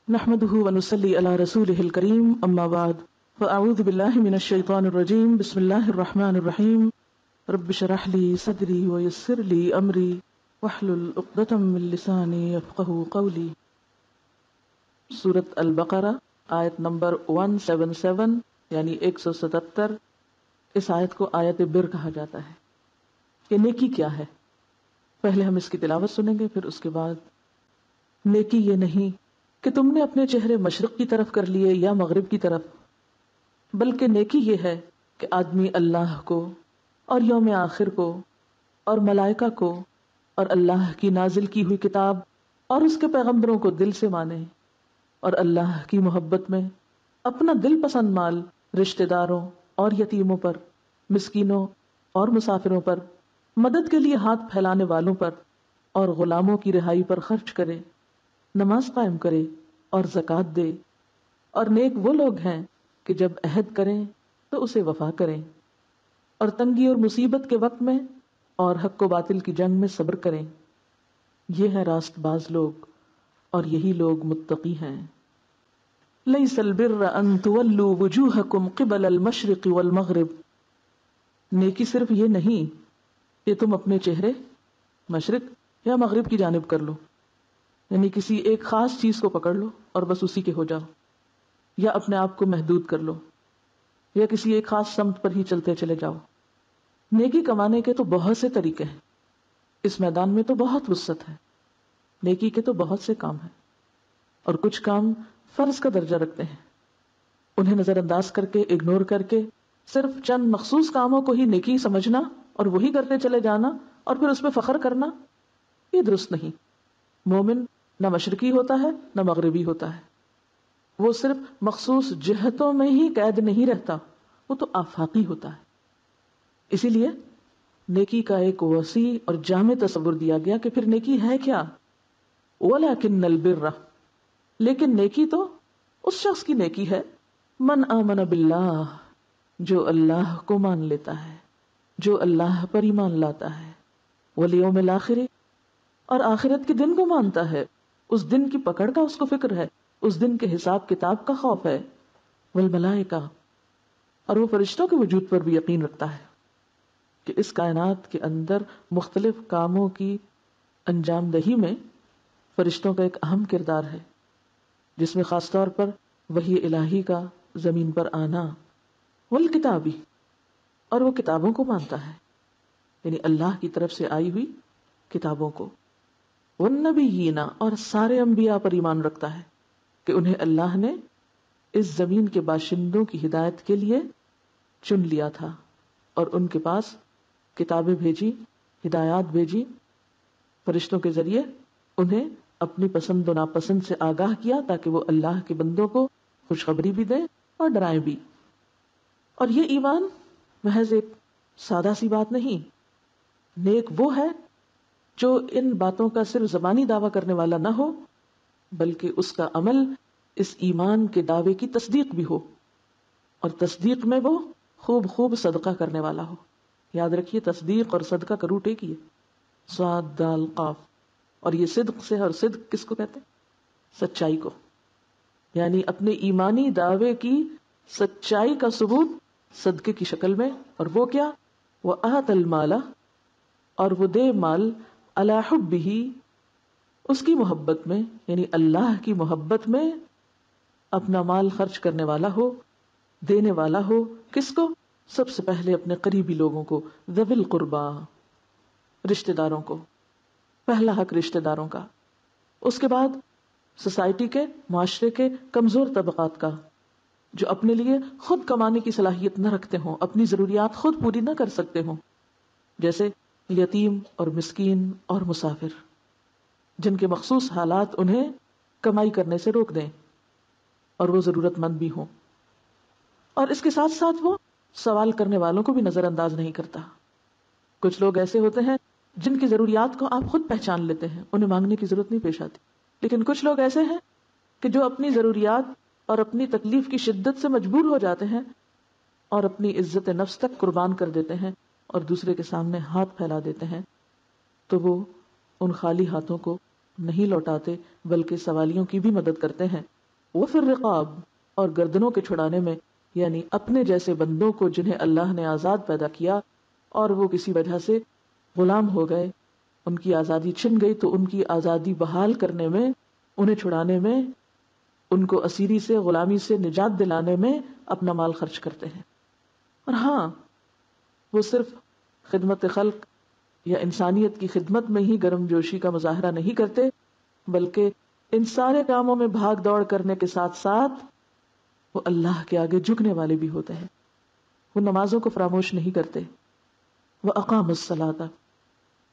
نحمده ونصلي على رسوله الكريم اما بعد فاعوذ بالله من الشيطان الرجيم بسم الله الرحمن الرحيم رب اشرح لي صدري ويسر لي امري واحلل عقدة من لساني يفقهوا قولي۔ سورۃ البقرہ آیت نمبر 177 یعنی 177۔ اس آیت کو آیت بر کہا جاتا ہے کہ نیکی کیا ہے۔ پہلے ہم اس کی تلاوت سنیں گے، پھر اس کے بعد نیکی یہ نہیں کہ تم نے اپنے چہرے مشرق کی طرف کر لیے یا مغرب کی طرف، بلکہ نیکی یہ ہے کہ آدمی اللہ کو اور یوم آخر کو اور ملائکہ کو اور اللہ کی نازل کی ہوئی کتاب اور اس کے پیغمبروں کو دل سے مانے، اور اللہ کی محبت میں اپنا دل پسند مال رشتہ داروں اور یتیموں پر، مسکینوں اور مسافروں پر، مدد کے لیے ہاتھ پھیلانے والوں پر اور غلاموں کی رہائی پر خرچ کرے، نماز قائم کرے اور زکوٰۃ دے، اور نیک وہ لوگ ہیں کہ جب عہد کریں تو اسے وفا کریں، اور تنگی اور مصیبت کے وقت میں اور حق و باطل کی جنگ میں صبر کریں۔ یہ ہیں راست باز لوگ اور یہی لوگ متقی ہیں۔ لیس البر ان تولوا وجوہکم قبل المشرق والمغرب، نیکی صرف یہ نہیں کہ تم اپنے چہرے مشرق یا مغرب کی جانب کر لو، یعنی کسی ایک خاص چیز کو پکڑ لو اور بس اسی کے ہو جاؤ، یا اپنے آپ کو محدود کر لو، یا کسی ایک خاص سمت پر ہی چلتے چلے جاؤ۔ نیکی کمانے کے تو بہت سے طریقے ہیں، اس میدان میں تو بہت وسعت ہے، نیکی کے تو بہت سے کام ہیں، اور کچھ کام فرض کا درجہ رکھتے ہیں، انہیں نظر انداز کر کے، اگنور کر کے صرف چند مخصوص کاموں کو ہی نیکی سمجھنا اور وہی کرتے چلے جانا اور پھر اس پہ فخر کرنا، یہ درست نہیں۔ مومن نہ مشرقی ہوتا ہے نہ مغربی ہوتا ہے، وہ صرف مخصوص جہتوں میں ہی قید نہیں رہتا، وہ تو آفاقی ہوتا ہے۔ اسی لیے نیکی کا ایک وسیع اور جامع تصور دیا گیا کہ پھر نیکی ہے کیا؟ وَلَكِنَّ الْبِرَّ، لیکن نیکی تو اس شخص کی نیکی ہے من آمن باللہ، جو اللہ کو مان لیتا ہے، جو اللہ پر ایمان لاتا ہے، والیوم الآخر، اور آخرت کے دن کو مانتا ہے، اس دن کی پکڑ کا اس کو فکر ہے، اس دن کے حساب کتاب کا خوف ہے، والملائکہ، اور وہ فرشتوں کے وجود پر بھی یقین رکھتا ہے کہ اس کائنات کے اندر مختلف کاموں کی انجام دہی میں فرشتوں کا ایک اہم کردار ہے، جس میں خاص طور پر وحی الہی کا زمین پر آنا، والکتابی، اور وہ کتابوں کو مانتا ہے، یعنی اللہ کی طرف سے آئی ہوئی کتابوں کو، والنبیین، اور سارے انبیاء پر ایمان رکھتا ہے کہ انہیں اللہ نے اس زمین کے باشندوں کی ہدایت کے لیے چن لیا تھا اور ان کے پاس کتابیں بھیجی، ہدایات بھیجی، فرشتوں کے ذریعے انہیں اپنی پسند و ناپسند سے آگاہ کیا تاکہ وہ اللہ کے بندوں کو خوشخبری بھی دیں اور ڈرائیں بھی۔ اور یہ ایمان محض ایک سادہ سی بات نہیں، نیک وہ ہے جو ان باتوں کا صرف زبانی دعویٰ کرنے والا نہ ہو، بلکہ اس کا عمل اس ایمان کے دعوے کی تصدیق بھی ہو، اور تصدیق میں وہ خوب خوب صدقہ کرنے والا ہو۔ یاد رکھیے، تصدیق اور صدقہ کا روٹ ایک ہی ہے، صاد دال قاف، اور یہ صدق سے، اور صدق کس کو کہتے ہیں؟ سچائی کو، یعنی اپنے ایمانی دعوے کی سچائی کا ثبوت صدقے کی شکل میں، اور وہ کیا؟ وَآتَ الْمَالَ، اور وہ دے مال، علی حبہ، اس کی محبت میں، یعنی اللہ کی محبت میں اپنا مال خرچ کرنے والا ہو، دینے والا ہو۔ کس کو؟ سب سے پہلے اپنے قریبی لوگوں کو، ذوی القربا، رشتہ داروں کو، پہلا حق رشتہ داروں کا، اس کے بعد سوسائٹی کے، معاشرے کے کمزور طبقات کا، جو اپنے لیے خود کمانے کی صلاحیت نہ رکھتے ہوں، اپنی ضروریات خود پوری نہ کر سکتے ہوں، جیسے یتیم اور مسکین اور مسافر، جن کے مخصوص حالات انہیں کمائی کرنے سے روک دیں اور وہ ضرورت مند بھی ہوں۔ اور اس کے ساتھ ساتھ وہ سوال کرنے والوں کو بھی نظر انداز نہیں کرتا۔ کچھ لوگ ایسے ہوتے ہیں جن کی ضروریات کو آپ خود پہچان لیتے ہیں، انہیں مانگنے کی ضرورت نہیں پیش آتی، لیکن کچھ لوگ ایسے ہیں کہ جو اپنی ضروریات اور اپنی تکلیف کی شدت سے مجبور ہو جاتے ہیں اور اپنی عزت نفس تک قربان کر دیتے ہیں اور دوسرے کے سامنے ہاتھ پھیلا دیتے ہیں، تو وہ ان خالی ہاتھوں کو نہیں لوٹاتے بلکہ سوالیوں کی بھی مدد کرتے ہیں وفی الرقاب، اور گردنوں کے چھڑانے میں، یعنی اپنے جیسے بندوں کو جنہیں اللہ نے آزاد پیدا کیا اور وہ کسی وجہ سے غلام ہو گئے، ان کی آزادی چھن گئی، تو ان کی آزادی بحال کرنے میں، انہیں چھڑانے میں، ان کو اسیری سے، غلامی سے نجات دلانے میں اپنا مال خرچ کرتے ہیں۔ اور ہاں، وہ صرف خدمت خلق یا انسانیت کی خدمت میں ہی گرم جوشی کا مظاہرہ نہیں کرتے، بلکہ ان سارے کاموں میں بھاگ دوڑ کرنے کے ساتھ ساتھ وہ اللہ کے آگے جھکنے والے بھی ہوتے ہیں۔ وہ نمازوں کو فراموش نہیں کرتے، وہ اقام الصلاۃ،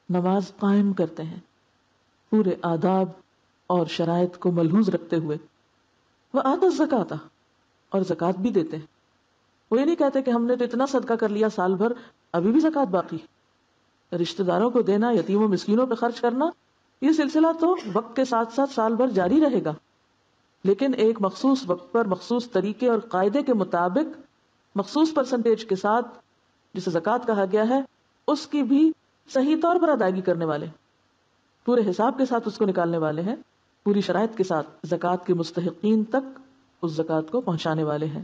نماز قائم کرتے ہیں پورے آداب اور شرائط کو ملحوظ رکھتے ہوئے، وہ آتا الزکاۃ، اور زکوٰۃ بھی دیتے ہیں۔ وہ یہ نہیں کہتے کہ ہم نے تو اتنا صدقہ کر لیا سال بھر، ابھی بھی زکوٰۃ باقی۔ رشتہ داروں کو دینا، یتیموں مسکینوں پہ خرچ کرنا، یہ سلسلہ تو وقت کے ساتھ ساتھ سال بھر جاری رہے گا، لیکن ایک مخصوص وقت پر مخصوص طریقے اور قاعدے کے مطابق مخصوص پرسنٹیج کے ساتھ، جسے زکوٰۃ کہا گیا ہے، اس کی بھی صحیح طور پر ادائیگی کرنے والے، پورے حساب کے ساتھ اس کو نکالنے والے ہیں، پوری شرائط کے ساتھ زکوٰۃ کے مستحقین تک اس زکوٰۃ کو پہنچانے والے ہیں۔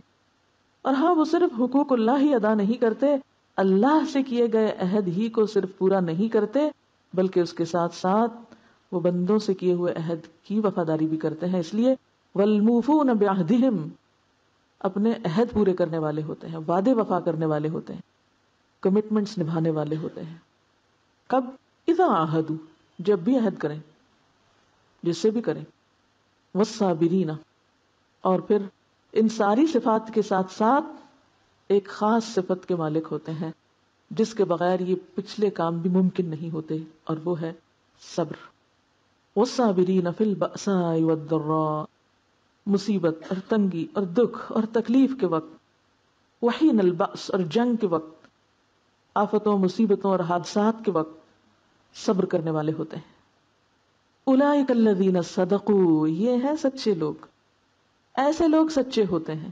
اور ہاں، وہ صرف حقوق اللہ ہی ادا نہیں کرتے، اللہ سے کیے گئے عہد ہی کو صرف پورا نہیں کرتے، بلکہ اس کے ساتھ ساتھ وہ بندوں سے کیے ہوئے عہد کی وفاداری بھی کرتے ہیں۔ اس لیے والموفون بعہدہم، اپنے عہد پورے کرنے والے ہوتے ہیں، وعدے وفا کرنے والے ہوتے ہیں، کمٹمنٹس نبھانے والے ہوتے ہیں۔ کب؟ اذا عاہدوا، جب بھی عہد کریں، جس سے بھی کریں۔ والصابرین، اور پھر ان ساری صفات کے ساتھ ساتھ ایک خاص صفت کے مالک ہوتے ہیں جس کے بغیر یہ پچھلے کام بھی ممکن نہیں ہوتے، اور وہ ہے صبر۔ والصابرین فی البأساء والضراء، مصیبت اور تنگی اور دکھ اور تکلیف کے وقت، وحین البأس، اور جنگ کے وقت، آفتوں، مصیبتوں اور حادثات کے وقت صبر کرنے والے ہوتے ہیں۔ اولئک الذین صدقوا، یہ ہیں سچے لوگ، ایسے لوگ سچے ہوتے ہیں،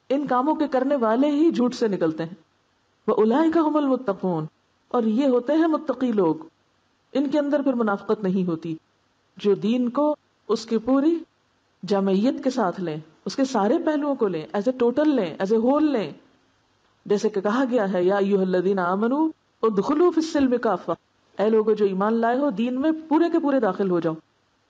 ان کاموں کے کرنے والے ہی جھوٹ سے نکلتے ہیں۔ وَأُولَئِكَ هُمُ الْمُتَّقُونَ، اور یہ ہوتے ہیں متقی لوگ، ان کے اندر پھر منافقت نہیں ہوتی، جو دین کو اس کی پوری جامعیت کے ساتھ لیں، اس کے سارے پہلوؤں کو لیں، ایز اے ٹوٹل لیں، ایز اے ہول لیں، جیسے کہ کہا گیا ہے یا ایھا الذین آمنوا ادخلوا فی السلم کافہ، اے لوگوں جو ایمان لائے ہو، دین میں پورے کے پورے داخل ہو جاؤ۔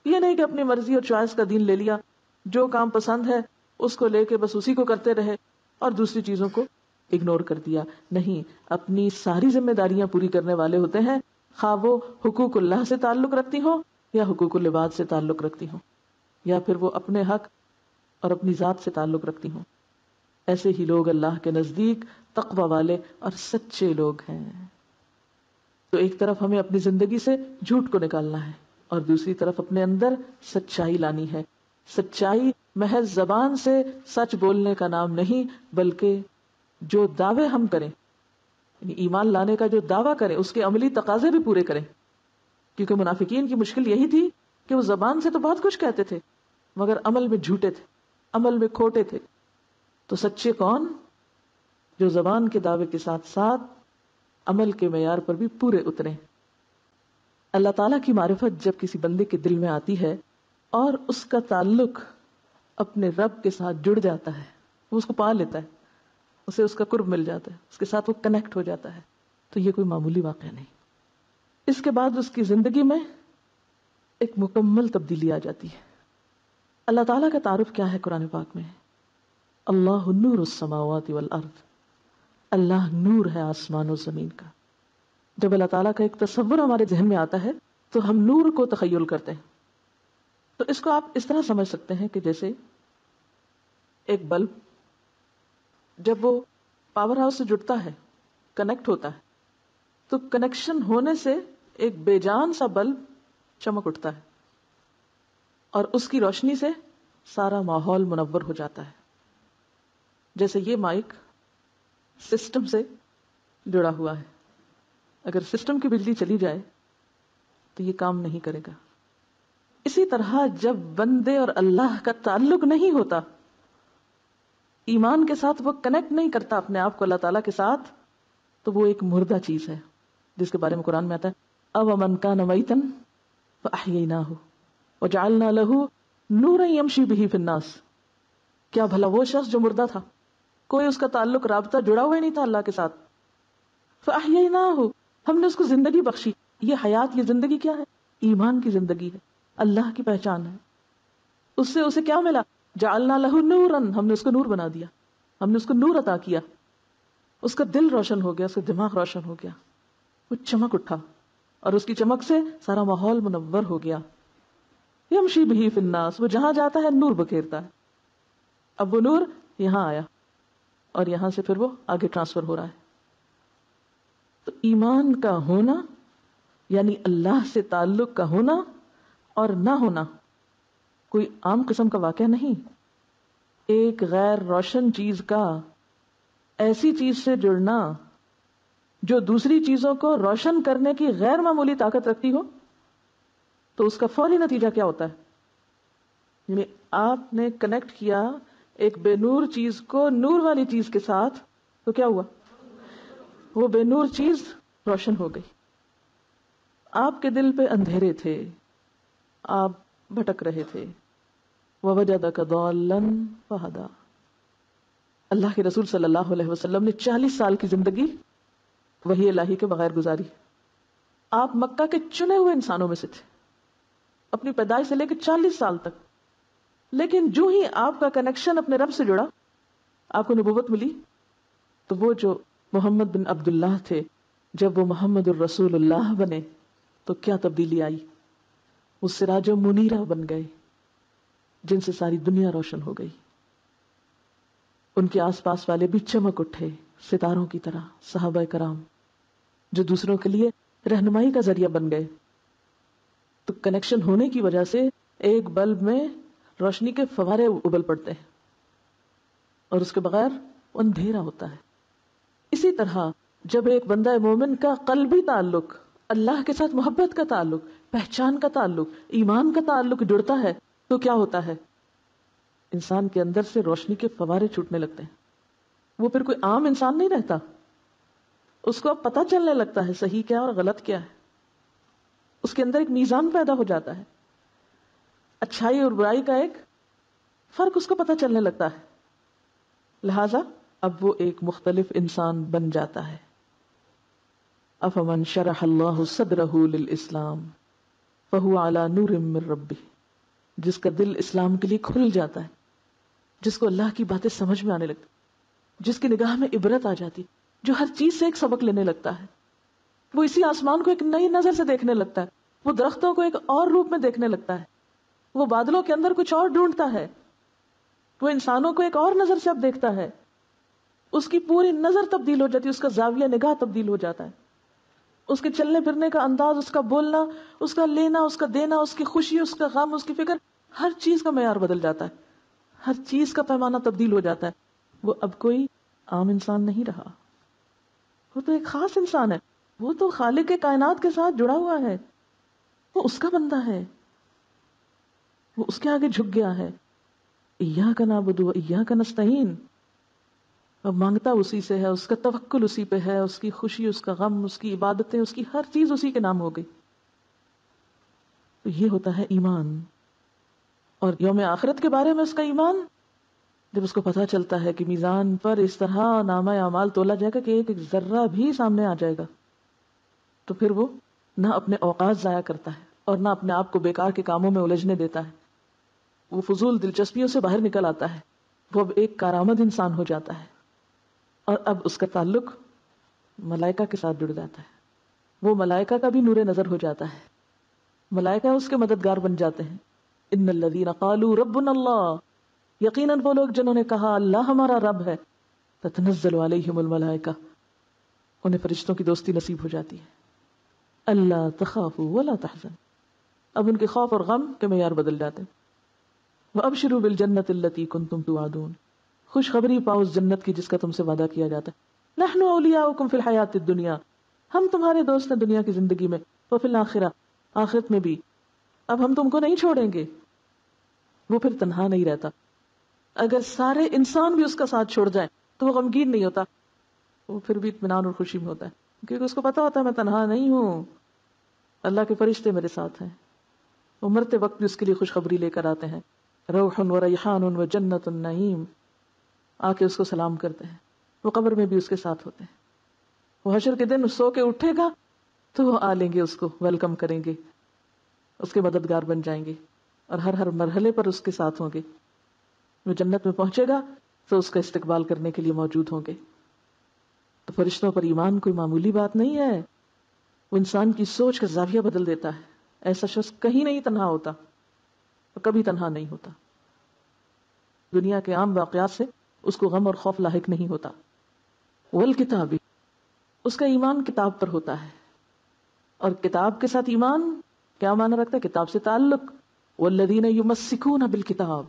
یہ نہیں کہ اپنی مرضی اور چوائس کا دین لے لیا، جو کام پسند ہے اس کو لے کے بس اسی کو کرتے رہے اور دوسری چیزوں کو اگنور کر دیا۔ نہیں، اپنی ساری ذمہ داریاں پوری کرنے والے ہوتے ہیں، خواہ وہ حقوق اللہ سے تعلق رکھتی ہوں یا حقوق العباد سے تعلق رکھتی ہوں، یا پھر وہ اپنے حق اور اپنی ذات سے تعلق رکھتی ہوں۔ ایسے ہی لوگ اللہ کے نزدیک تقوی والے اور سچے لوگ ہیں۔ تو ایک طرف ہمیں اپنی زندگی سے جھوٹ کو نکالنا ہے اور دوسری طرف اپنے اندر سچائی لانی ہے۔ سچائی محض زبان سے سچ بولنے کا نام نہیں، بلکہ جو دعوے ہم کریں، یعنی ایمان لانے کا جو دعویٰ کریں، اس کے عملی تقاضے بھی پورے کریں۔ کیونکہ منافقین کی مشکل یہی تھی کہ وہ زبان سے تو بہت کچھ کہتے تھے مگر عمل میں جھوٹے تھے، عمل میں کھوٹے تھے۔ تو سچے کون؟ جو زبان کے دعوے کے ساتھ ساتھ عمل کے معیار پر بھی پورے اتریں۔ اللہ تعالیٰ کی معرفت جب کسی بندے کے دل میں آتی ہے اور اس کا تعلق اپنے رب کے ساتھ جڑ جاتا ہے، وہ اس کو پا لیتا ہے، اسے اس کا قرب مل جاتا ہے، اس کے ساتھ وہ کنیکٹ ہو جاتا ہے، تو یہ کوئی معمولی واقعہ نہیں۔ اس کے بعد اس کی زندگی میں ایک مکمل تبدیلی آ جاتی ہے۔ اللہ تعالیٰ کا تعارف کیا ہے قرآن پاک میں؟ اللہ نور السماوات والارض، اللہ نور ہے آسمان و زمین کا۔ جب اللہ تعالیٰ کا ایک تصور ہمارے ذہن میں آتا ہے تو ہم نور کو تخیل کرتے ہیں۔ تو اس کو آپ اس طرح سمجھ سکتے ہیں کہ جیسے ایک بلب جب وہ پاور ہاؤس سے جڑتا ہے، کنیکٹ ہوتا ہے، تو کنیکشن ہونے سے ایک بے جان سا بلب چمک اٹھتا ہے اور اس کی روشنی سے سارا ماحول منور ہو جاتا ہے۔ جیسے یہ مائک سسٹم سے جڑا ہوا ہے، اگر سسٹم کی بجلی چلی جائے تو یہ کام نہیں کرے گا۔ اسی طرح جب بندے اور اللہ کا تعلق نہیں ہوتا، ایمان کے ساتھ وہ کنیکٹ نہیں کرتا اپنے آپ کو اللہ تعالیٰ کے ساتھ، تو وہ ایک مردہ چیز ہے، جس کے بارے میں قرآن میں آتا ہے أَوَمَنْ كَانَ مَيْتًا فَأَحْيَيْنَاهُ وَجَعَلْنَا لَهُ نُورًا يَمْشِي بِهِ فِي النَّاسِ کیا بھلا وہ شخص جو مردہ تھا، کوئی اس کا تعلق رابطہ جڑا ہوا ہی نہیں تھا اللہ کے ساتھ، فَأَحْيَيْنَاهُ، ہم نے اس کو زندگی بخشی. یہ حیات، یہ زندگی کیا ہے؟ ایمان کی زندگی ہے، اللہ کی پہچان ہے. اس سے اسے کیا ملا؟ جعلنا لہ نوراً، ہم نے اس کو نور بنا دیا، ہم نے اس کو نور عطا کیا. اس کا دل روشن ہو گیا، اس کا دماغ روشن ہو گیا، وہ چمک اٹھا، اور اس کی چمک سے سارا ماحول منور ہو گیا. یمشی بہ فی الناس، وہ جہاں جاتا ہے نور بکھیرتا ہے. اب وہ نور یہاں آیا، اور یہاں سے پھر وہ آگے ٹرانسفر ہو رہا ہے. تو ایمان کا ہونا یعنی اللہ سے تعلق کا ہونا اور نہ ہونا کوئی عام قسم کا واقعہ نہیں. ایک غیر روشن چیز کا ایسی چیز سے جڑنا جو دوسری چیزوں کو روشن کرنے کی غیر معمولی طاقت رکھتی ہو، تو اس کا فوری نتیجہ کیا ہوتا ہے؟ یعنی آپ نے کنیکٹ کیا ایک بے نور چیز کو نور والی چیز کے ساتھ، تو کیا ہوا؟ وہ بے نور چیز روشن ہو گئی. آپ کے دل پہ اندھیرے تھے، آپ بھٹک رہے تھے. وَوَجَدَكَ ضَالًّا فَهَدَىٰ. اللہ کے رسول صلی اللہ علیہ وسلم نے 40 سال کی زندگی وحی الہی کے بغیر گزاری. آپ مکہ کے چنے ہوئے انسانوں میں سے تھے اپنی پیدائش سے لے کے 40 سال تک. لیکن جو ہی آپ کا کنیکشن اپنے رب سے جڑا، آپ کو نبوت ملی، تو وہ جو محمد بن عبداللہ تھے، جب وہ محمد الرسول اللہ بنے تو کیا تبدیلی آئی؟ وہ سراج و منیرہ بن گئے جن سے ساری دنیا روشن ہو گئی. ان کے آس پاس والے بھی چمک اٹھے ستاروں کی طرح، صحابہ کرام جو دوسروں کے لیے رہنمائی کا ذریعہ بن گئے. تو کنیکشن ہونے کی وجہ سے ایک بلب میں روشنی کے فوارے ابل پڑتے ہیں، اور اس کے بغیر اندھیرا ہوتا ہے. اسی طرح جب ایک بندہ مومن کا قلبی تعلق، اللہ کے ساتھ محبت کا تعلق، پہچان کا تعلق، ایمان کا تعلق جڑتا ہے، تو کیا ہوتا ہے؟ انسان کے اندر سے روشنی کے فوارے چھوٹنے لگتے ہیں. وہ پھر کوئی عام انسان نہیں رہتا، اس کو اب پتہ چلنے لگتا ہے صحیح کیا اور غلط کیا ہے. اس کے اندر ایک میزان پیدا ہو جاتا ہے، اچھائی اور برائی کا ایک فرق اس کو پتہ چلنے لگتا ہے. لہذا اب وہ ایک مختلف انسان بن جاتا ہے. افمن شرح اللہ صدرہ للاسلام فہو علی نور من ربہ، جس کا دل اسلام کے لیے کھل جاتا ہے، جس کو اللہ کی باتیں سمجھ میں آنے لگتی، جس کی نگاہ میں عبرت آ جاتی، جو ہر چیز سے ایک سبق لینے لگتا ہے. وہ اسی آسمان کو ایک نئی نظر سے دیکھنے لگتا ہے، وہ درختوں کو ایک اور روپ میں دیکھنے لگتا ہے، وہ بادلوں کے اندر کچھ اور ڈھونڈتا ہے، وہ انسانوں کو ایک اور نظر سے اب دیکھتا ہے. اس کی پوری نظر تبدیل ہو جاتی ہے، اس کا زاویہ نگاہ تبدیل ہو جاتا ہے، اس کے چلنے پھرنے کا انداز، اس کا بولنا، اس کا لینا، اس کا دینا، اس کی خوشی، اس کا غم، اس کی فکر، ہر چیز کا معیار بدل جاتا ہے، ہر چیز کا پیمانہ تبدیل ہو جاتا ہے. وہ اب کوئی عام انسان نہیں رہا، وہ تو ایک خاص انسان ہے، وہ تو خالق کے کائنات کے ساتھ جڑا ہوا ہے، وہ اس کا بندہ ہے، وہ اس کے آگے جھک گیا ہے. ایاک نعبد و ایاک نستعین، اب مانگتا اسی سے ہے، اس کا توکل اسی پہ ہے، اس کی خوشی، اس کا غم، اس کی عبادتیں، اس کی ہر چیز اسی کے نام ہو گئی. تو یہ ہوتا ہے ایمان. اور یوم آخرت کے بارے میں اس کا ایمان، جب اس کو پتہ چلتا ہے کہ میزان پر اس طرح نامہ اعمال تولا جائے گا کہ ایک ایک ذرہ بھی سامنے آ جائے گا، تو پھر وہ نہ اپنے اوقات ضائع کرتا ہے اور نہ اپنے آپ کو بیکار کے کاموں میں الجھنے دیتا ہے. وہ فضول دلچسپیوں سے باہر نکل آتا ہے، وہ اب ایک کارآمد انسان ہو جاتا ہے، اور اب اس کا تعلق ملائکہ کے ساتھ جڑ جاتا ہے. وہ ملائکہ کا بھی نور نظر ہو جاتا ہے، ملائکہ اس کے مددگار بن جاتے ہیں. ان الذین قالوا ربنا اللہ، یقیناً وہ لوگ جنہوں نے کہا اللہ ہمارا رب ہے، تتنزل علیہم الملائکہ، انہیں فرشتوں کی دوستی نصیب ہو جاتی ہے. اللہ تخافوا ولا تحزن، اب ان کے خوف اور غم کے معیار بدل جاتے ہیں. وابشروا بالجنۃ التی کنتم توعدون، خوشخبری پاؤ اس جنت کی جس کا تم سے وعدہ کیا جاتا ہے. نحن اولیاؤکم فی الحیات الدنیا، ہم تمہارے دوست ہیں دنیا کی زندگی میں، وفی الآخرہ، آخرت میں بھی. اب ہم تم کو نہیں چھوڑیں گے. وہ پھر تنہا نہیں رہتا. اگر سارے انسان بھی اس کا ساتھ چھوڑ جائیں تو وہ غمگین نہیں ہوتا، وہ پھر بھی اطمینان اور خوشی میں ہوتا ہے، کیونکہ اس کو پتا ہوتا ہے میں تنہا نہیں ہوں، اللہ کے فرشتے میرے ساتھ ہیں. وہ مرتے وقت بھی اس کے لیے خوشخبری لے کر آتے ہیں. روح و ریحان و جنت النعیم، آ کے اس کو سلام کرتے ہیں. وہ قبر میں بھی اس کے ساتھ ہوتے ہیں. وہ حشر کے دن سو کے اٹھے گا تو وہ آ لیں گے، اس کو ویلکم کریں گے، اس کے مددگار بن جائیں گے، اور ہر ہر مرحلے پر اس کے ساتھ ہوں گے. وہ جنت میں پہنچے گا تو اس کا استقبال کرنے کے لیے موجود ہوں گے. تو فرشتوں پر ایمان کوئی معمولی بات نہیں ہے. وہ انسان کی سوچ کا زاویہ بدل دیتا ہے. ایسا شخص کہیں نہیں تنہا ہوتا، کبھی تنہا نہیں ہوتا. دنیا کے عام واقعات سے اس کو غم اور خوف لاحق نہیں ہوتا. والکتاب، اس کا ایمان کتاب پر ہوتا ہے. اور کتاب کے ساتھ ایمان کیا معنی رکھتا ہے؟ کتاب سے تعلق. والذین یمسکون بالکتاب،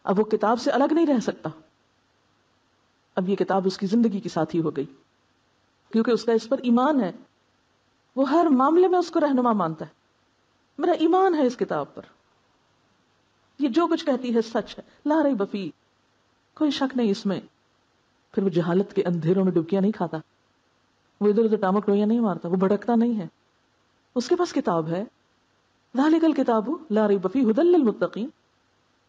اب وہ کتاب سے الگ نہیں رہ سکتا. اب یہ کتاب اس کی زندگی کی ساتھی ہو گئی، کیونکہ اس کا اس پر ایمان ہے. وہ ہر معاملے میں اس کو رہنما مانتا ہے. میرا ایمان ہے اس کتاب پر، یہ جو کچھ کہتی ہے سچ ہے، لا ریب فیہ، کوئی شک نہیں اس میں. پھر وہ جہالت کے اندھیروں میں ڈبکیاں نہیں کھاتا، وہ ادھر ادھر ٹامک ٹوئیاں نہیں مارتا، وہ بھٹکتا نہیں ہے. اس کے پاس کتاب ہے. ذالک الکتاب لا ریب فیہ ھدی للمتقین،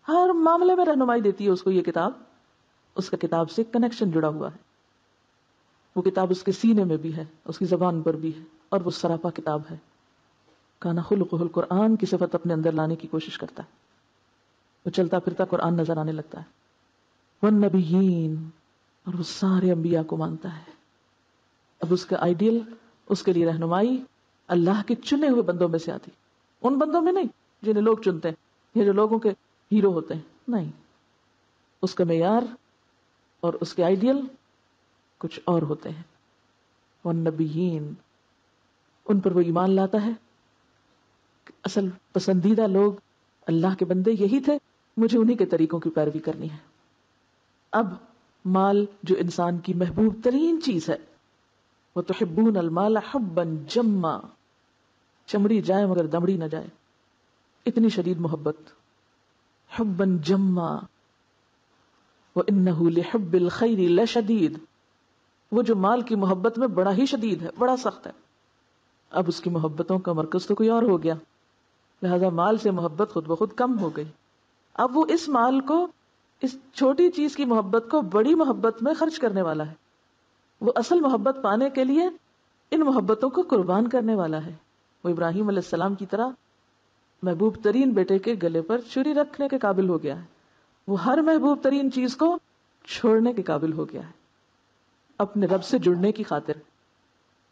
ہر معاملے میں رہنمائی دیتی ہے اس کو یہ کتاب. اس کا کتاب سے کنیکشن جڑا ہوا ہے. وہ کتاب اس کے سینے میں بھی ہے، اس کی زبان پر بھی ہے، اور وہ سراپا کتاب ہے. کانا خلقہ القرآن کی صفت اپنے اندر لانے کی کوشش کرتا ہے. وہ چلتا پھرتا قرآن نظر آنے لگتا ہے. والنبیین، اور وہ سارے انبیاء کو مانتا ہے. اب اس کا آئیڈیل، اس کے لیے رہنمائی اللہ کے چنے ہوئے بندوں میں سے آتی، ان بندوں میں نہیں جنہیں لوگ چنتے ہیں یا جو لوگوں کے ہیرو ہوتے ہیں. نہیں، اس کا معیار اور اس کے آئیڈیل کچھ اور ہوتے ہیں. والنبیین، ان پر وہ ایمان لاتا ہے. اصل پسندیدہ لوگ اللہ کے بندے یہی تھے، مجھے انہی کے طریقوں کی پیروی کرنی ہے. اب مال جو انسان کی محبوب ترین چیز ہے، وَتُحِبُّونَ الْمَالَ حُبًّا جَمًّا، چمڑی جائے مگر دمڑی نہ جائے، اتنی شدید محبت. حُبًّا جَمًّا وَإِنَّهُ لِحُبِّ الْخَيْرِ لَشَدِيدٌ، وہ جو مال کی محبت میں بڑا ہی شدید ہے، بڑا سخت ہے. اب اس کی محبتوں کا مرکز تو کوئی اور ہو گیا، لہذا مال سے محبت خود بخود کم ہو گئی. اب وہ اس مال کو، اس چھوٹی چیز کی محبت کو بڑی محبت میں خرچ کرنے والا ہے. وہ اصل محبت پانے کے لیے ان محبتوں کو قربان کرنے والا ہے. وہ ابراہیم علیہ السلام کی طرح محبوب ترین بیٹے کے گلے پر چھری رکھنے کے قابل ہو گیا ہے. وہ ہر محبوب ترین چیز کو چھوڑنے کے قابل ہو گیا ہے، اپنے رب سے جڑنے کی خاطر.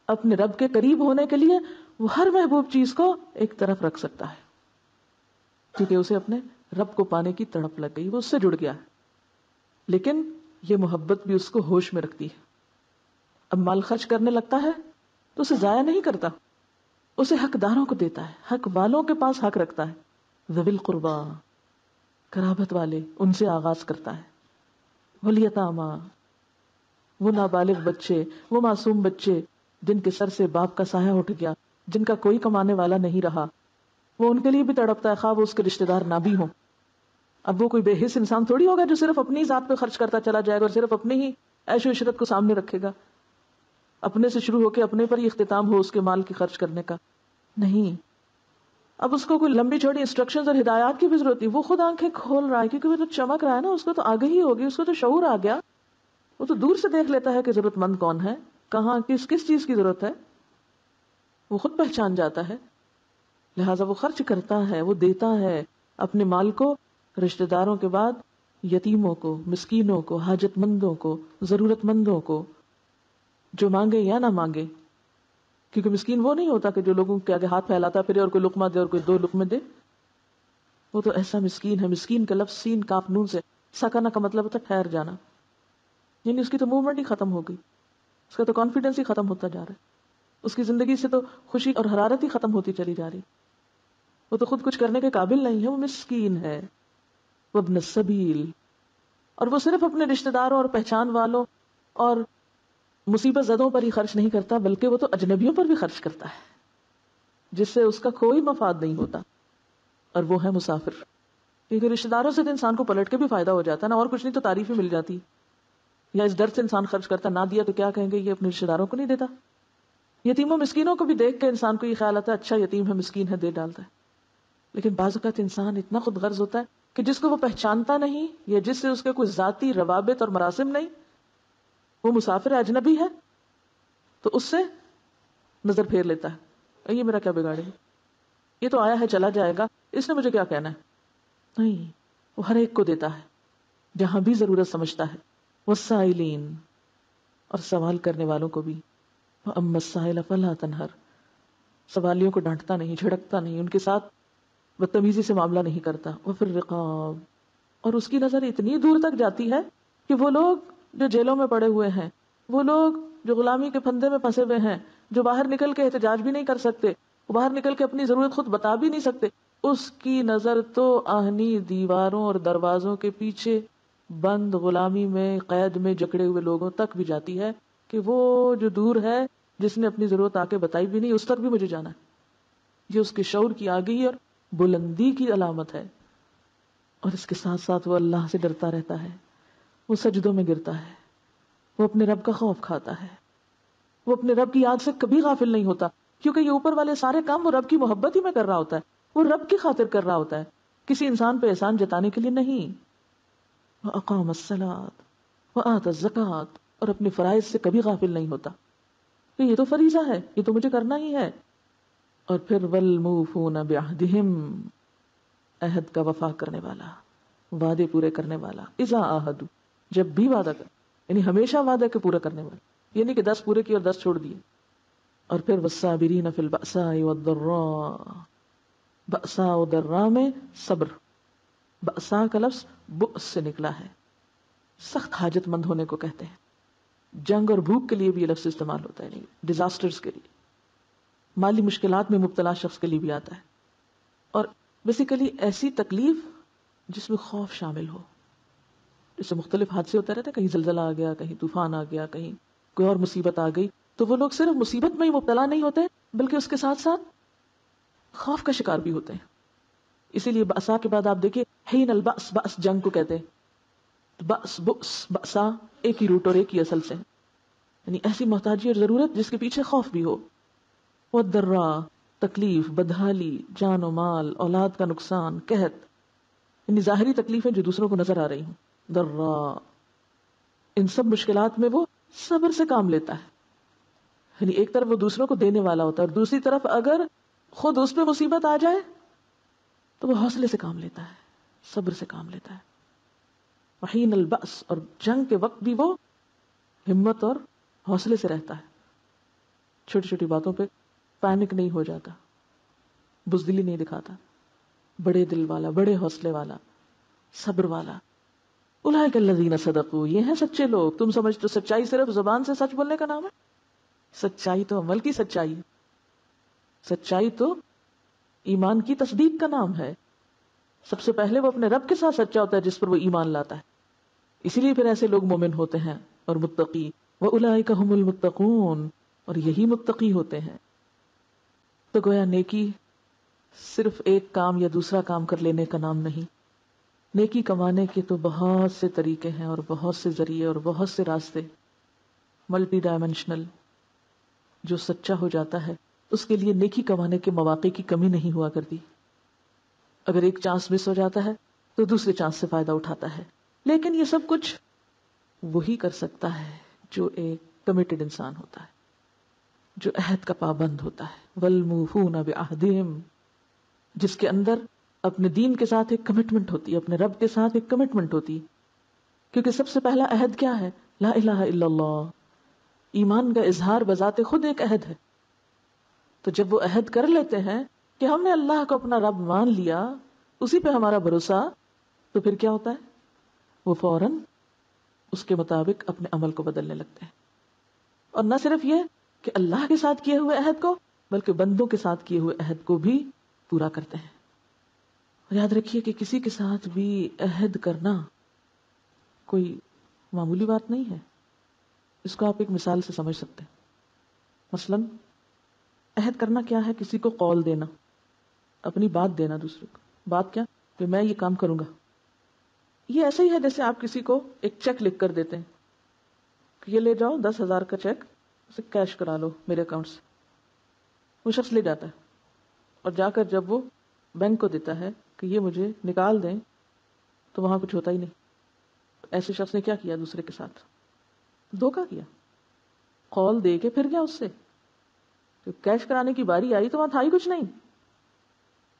اپنے رب کے قریب ہونے کے لیے وہ ہر محبوب چیز کو ایک طرف رکھ سکتا ہے، کیونکہ اسے اپنے رب کو پانے کی تڑپ لگ گئی، وہ اس سے جڑ گیا ہے. لیکن یہ محبت بھی اس کو ہوش میں رکھتی ہے. اب مال خرچ کرنے لگتا ہے تو اسے ضائع نہیں کرتا، اسے حقداروں کو دیتا ہے، حق والوں کے پاس حق رکھتا ہے. ذوی القربا، قرابت والے، ان سے آغاز کرتا ہے. والیتامی، وہ نابالغ بچے، وہ معصوم بچے جن کے سر سے باپ کا سایہ اٹھ گیا، جن کا کوئی کمانے والا نہیں رہا، وہ ان کے لیے بھی تڑپتا ہے، خواہ وہ اس کے رشتہ دار نہ بھی ہوں. اب وہ کوئی بے حس انسان تھوڑی ہوگا جو صرف اپنی ذات پہ خرچ کرتا چلا جائے گا اور صرف اپنی ہی عیش و عشرت کو سامنے رکھے گا، اپنے سے شروع ہو کے اپنے پر ہی اختتام ہو اس کے مال کی خرچ کرنے کا. نہیں، اب اس کو کوئی لمبی چھوٹی انسٹرکشنز اور ہدایات کی بھی ضرورت نہیں. وہ خود آنکھیں کھول رہا ہے، کیونکہ وہ تو چمک رہا ہے نا، اس کو تو آگہی ہوگی، اس کو تو شعور آ گیا. وہ تو دور سے دیکھ لیتا ہے کہ ضرورت مند کون ہے، کہاں کس کس چیز کی ضرورت ہے، وہ خود پہچان جاتا ہے. لہٰذا وہ خرچ کرتا ہے، وہ دیتا ہے اپنے مال کو رشتہ داروں کے بعد یتیموں کو، مسکینوں کو، حاجت مندوں کو، ضرورت مندوں کو، جو مانگے یا نہ مانگے. کیونکہ مسکین وہ نہیں ہوتا کہ جو لوگوں کے آگے ہاتھ پھیلاتا پھرے اور کوئی لقمہ دے اور کوئی دو لقمے دے. وہ تو ایسا مسکین ہے. مسکین کا لفظ سین کاف نون سے، سکنا کا مطلب ہوتا ہے ٹھہر جانا، یعنی اس کی تو موومنٹ ہی ختم ہو گئی، اس کا تو کانفیڈنس ہی ختم ہوتا جا رہا ہے، اس کی زندگی سے تو خوشی اور حرارت ہی ختم ہوتی چلی جا رہی. وہ تو خود کچھ کرنے کے قابل نہیں ہے، وہ مسکین ہے. وہ ابن السبیل، اور وہ صرف اپنے رشتہ داروں اور پہچان والوں اور مصیبت زدوں پر ہی خرچ نہیں کرتا، بلکہ وہ تو اجنبیوں پر بھی خرچ کرتا ہے جس سے اس کا کوئی مفاد نہیں ہوتا، اور وہ ہے مسافر. کیونکہ رشتہ داروں سے تو انسان کو پلٹ کے بھی فائدہ ہو جاتا ہے نا، اور کچھ نہیں تو تعریف ہی مل جاتی. یا اس ڈر سے انسان خرچ کرتا، نہ دیا تو کیا کہیں گے یہ اپنے رشتہ داروں کو نہیں دیتا. یتیموں مسکینوں کو بھی دیکھ کے انسان کو یہ خیال آتا ہے اچھا یتیم ہے، مسکین ہے، دے ڈالتا ہے. لیکن بعض اوقات انسان اتنا خود غرض ہوتا ہے کہ جس کو وہ پہچانتا نہیں یا جس سے اس کے کوئی ذاتی روابط اور مراسم نہیں، وہ مسافر اجنبی ہے تو اس سے نظر پھیر لیتا ہے، یہ میرا کیا بگاڑے گا، یہ تو آیا ہے چلا جائے گا، اس نے مجھے کیا کہنا ہے۔ نہیں، وہ ہر ایک کو دیتا ہے جہاں بھی ضرورت سمجھتا ہے، والسائلین، اور سوال کرنے والوں کو بھی، وَأَمَّا السَّائِلَ فَلَا تَنْهَرْ، سوالیوں کو ڈانٹتا نہیں، جھڑکتا نہیں، ان کے ساتھ بدتمیزی سے معاملہ نہیں کرتا۔ وَفِي الرِّقَابِ، اور اس کی نظر اتنی دور تک جاتی ہے کہ وہ لوگ جو جیلوں میں پڑے ہوئے ہیں، وہ لوگ جو غلامی کے پھندے میں پھنسے ہوئے ہیں، جو باہر نکل کے احتجاج بھی نہیں کر سکتے، وہ باہر نکل کے اپنی ضرورت خود بتا بھی نہیں سکتے، اس کی نظر تو آہنی دیواروں اور دروازوں کے پیچھے بند غلامی میں قید میں جکڑے ہوئے لوگوں تک بھی جاتی ہے کہ وہ جو دور ہے جس نے اپنی ضرورت آ کے بتائی بھی نہیں، اس تک بھی مجھے جانا ہے۔ یہ اس کے شعور کی آگہی اور بلندی کی علامت ہے، اور اس کے ساتھ ساتھ وہ اللہ سے ڈرتا رہتا ہے، وہ سجدوں میں گرتا ہے، وہ اپنے رب کا خوف کھاتا ہے، وہ اپنے رب کی یاد سے کبھی غافل نہیں ہوتا، کیونکہ یہ اوپر والے سارے کام وہ رب کی محبت ہی میں کر رہا ہوتا ہے، وہ رب کی خاطر کر رہا ہوتا ہے، کسی انسان پہ احسان جتانے کے لیے نہیں۔ وَأَقَامَ الصَّلَاةَ وَآتَى الزَّكَاةَ، اور اپنے فرائض سے کبھی غافل نہیں ہوتا کہ یہ تو فریضہ ہے، یہ تو مجھے کرنا ہی ہے۔ اور پھر وَالْمُوفُونَ بِعَهْدِهِمْ، عہد کا وفا کرنے والا، وعدے پورے کرنے والا، اذا عاہدوا، جب بھی وعدہ کر، یعنی ہمیشہ وعدہ کے پورا کرنے والا، یہ نہیں کہ 10 پورے کیے اور 10 چھوڑ دیے۔ اور پھر والصابرین فی البأساء والضراء، بأساء و ضراء میں صبر، بأساء کا لفظ بؤس سے نکلا ہے، سخت حاجت مند ہونے کو کہتے ہیں، جنگ اور بھوک کے لیے بھی یہ لفظ استعمال ہوتا ہے، ڈیزاسٹرز کے لیے، مالی مشکلات میں مبتلا شخص کے لیے بھی آتا ہے، اور بیسیکلی ایسی تکلیف جس میں خوف شامل ہو، جس سے مختلف حادثے ہوتے رہتے ہیں، کہیں زلزلہ آ گیا، کہیں طوفان آ گیا، کہیں کوئی اور مصیبت آ گئی، تو وہ لوگ صرف مصیبت میں ہی مبتلا نہیں ہوتے بلکہ اس کے ساتھ ساتھ خوف کا شکار بھی ہوتے ہیں۔ اسی لیے بأسا کے بعد آپ دیکھیں حین البأس، بأس جنگ کو کہتے ہیں، بأس بؤس بأسا ایک ہی روٹ اور ایک ہی اصل سے، یعنی ایسی محتاجی اور ضرورت جس کے پیچھے خوف بھی ہو۔ والضراء، تکلیف، بدحالی، جان و مال، اولاد کا نقصان، قحط، یعنی ظاہری تکلیفیں جو دوسروں کو نظر آ رہی ہوں، ضراء، ان سب مشکلات میں وہ صبر سے کام لیتا ہے، یعنی ایک طرف وہ دوسروں کو دینے والا ہوتا ہے اور دوسری طرف اگر خود اس پہ مصیبت آ جائے تو وہ حوصلے سے کام لیتا ہے، صبر سے کام لیتا ہے۔ وحین البأس، اور جنگ کے وقت بھی وہ ہمت اور حوصلے سے رہتا ہے، چھوٹی چھوٹی باتوں پہ پینک نہیں ہو جاتا، بزدلی نہیں دکھاتا، بڑے دل والا، بڑے حوصلے والا، صبر والا۔ اولئک الذین صدقوا، یہ ہیں سچے لوگ۔ تم سمجھ تو سچائی صرف زبان سے سچ بولنے کا نام ہے؟ سچائی تو عمل کی سچائی ہے، سچائی تو ایمان کی تصدیق کا نام ہے۔ سب سے پہلے وہ اپنے رب کے ساتھ سچا ہوتا ہے جس پر وہ ایمان لاتا ہے، اسی لیے پھر ایسے لوگ مومن ہوتے ہیں اور متقی۔ وَأُولَئِكَ هُمُ الْمُتَّقُونَ، اور یہی متقی ہوتے ہیں۔ تو گویا نیکی صرف ایک کام یا دوسرا کام کر لینے کا نام نہیں، نیکی کمانے کے تو بہت سے طریقے ہیں اور بہت سے ذریعے اور بہت سے راستے، ملٹی ڈائمینشنل۔ جو سچا ہو جاتا ہے اس کے لیے نیکی کمانے کے مواقع کی کمی نہیں ہوا کرتی، اگر ایک چانس مس ہو جاتا ہے تو دوسرے چانس سے فائدہ اٹھاتا ہے۔ لیکن یہ سب کچھ وہی کر سکتا ہے جو ایک کمیٹڈ انسان ہوتا ہے، جو عہد کا پابند ہوتا ہے، والموفون بعہدہم، جس کے اندر اپنے دین کے ساتھ ایک کمٹمنٹ ہوتی ہے، اپنے رب کے ساتھ ایک کمٹمنٹ ہوتی ہے، کیونکہ سب سے پہلا عہد کیا ہے؟ لا الہ الا اللہ، ایمان کا اظہار بذات خود ایک عہد ہے۔ تو جب وہ عہد کر لیتے ہیں کہ ہم نے اللہ کو اپنا رب مان لیا، اسی پہ ہمارا بھروسہ، تو پھر کیا ہوتا ہے؟ وہ فوراً اس کے مطابق اپنے عمل کو بدلنے لگتے ہیں، اور نہ صرف یہ کہ اللہ کے ساتھ کیے ہوئے عہد کو بلکہ بندوں کے ساتھ کیے ہوئے عہد کو بھی پورا کرتے ہیں۔ اور یاد رکھیے کہ کسی کے ساتھ بھی عہد کرنا کوئی معمولی بات نہیں ہے، اس کو آپ ایک مثال سے سمجھ سکتے ہیں۔ مثلاً عہد کرنا کیا ہے؟ کسی کو قول دینا، اپنی بات دینا دوسرے کو۔ بات کیا؟ کہ میں یہ کام کروں گا۔ یہ ایسا ہی ہے جیسے آپ کسی کو ایک چیک لکھ کر دیتے ہیں کہ یہ لے جاؤ 10,000 کا چیک، اسے کیش کرا لو میرے اکاؤنٹ سے۔ وہ شخص لے جاتا ہے اور جا کر جب وہ بینک کو دیتا ہے کہ یہ مجھے نکال دیں تو وہاں کچھ ہوتا ہی نہیں. ایسے شخص نے کیا کیا؟ دوسرے کے ساتھ دھوکا کیا. قول دے کے پھر گیا اس سے. کیش کرانے کی باری آئی تو وہاں تھا ہی کچھ نہیں.